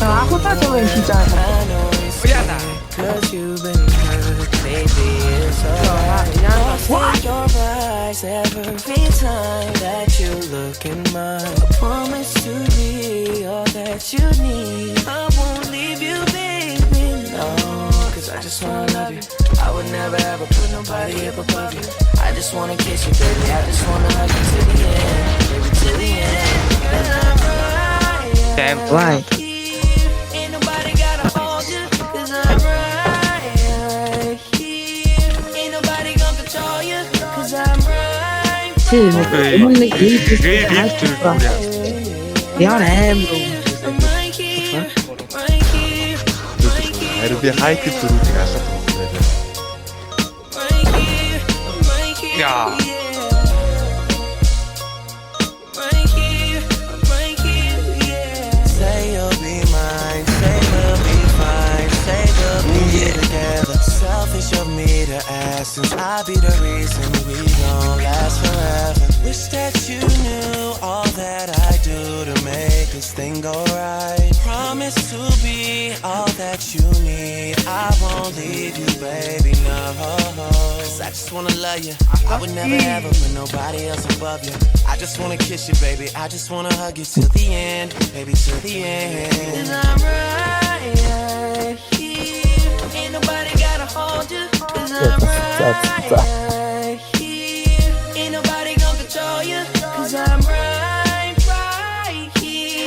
혼자 들으면 진짜 Rihanna. Cause you've been hurt, baby, it's alright. Lost in your eyes every time that you look in mine. I promise to be all that you need. I won't leave you, baby, no. Cause I just wanna love you. I would never ever put nobody up above you. I just wanna kiss you, baby. I just wanna hug you to the end, baby, to the end. Cause I'm right. Damn. Why? Ain't nobody gotta hold you. Cause I'm right here. Ain't nobody gonna control you. Cause I'm right. 때문에 Great gift to Korea. 미안해. I'm right here. Right here. Right here. RB 하이트 드루팅 아셨던 분들 Right here. Right here. Yeah. Right here. Right here. Yeah. Say you'll be mine. Say we'll be fine. Say we'll be together. Selfish of me to ask, since I be the reason we gon' last forever. Wish that you knew all that I do to make this thing go right. Promise to be all that you need. I won't leave you, baby, no. Cause I just wanna love you. I would never ever put nobody else above you. I just wanna kiss you, baby. I just wanna hug you till the end, baby, till the end. Cause I'm right here. Ain't nobody gotta hold you. Cause I'm right here. Ain't nobody gonna control you. Cause I'm right here.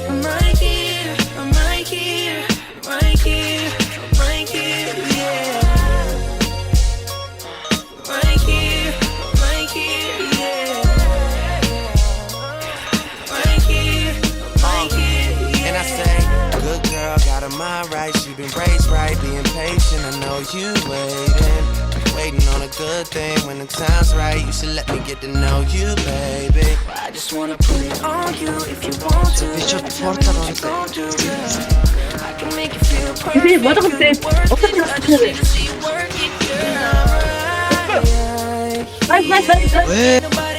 I'm right here. I'm right here. Right here. Right here. Yeah. Right here. Right here. Yeah. Right here. Right here. And I say, good girl got her mind right. She been raised right, being patient. I know you waiting on a good thing. When the time's right, you should let me get to know you, baby. I just wanna put it on you if you want to. I can make you feel perfect. 근데 맞아 근데 어떻게 See you work it, girl. 나이스. Ain't nobody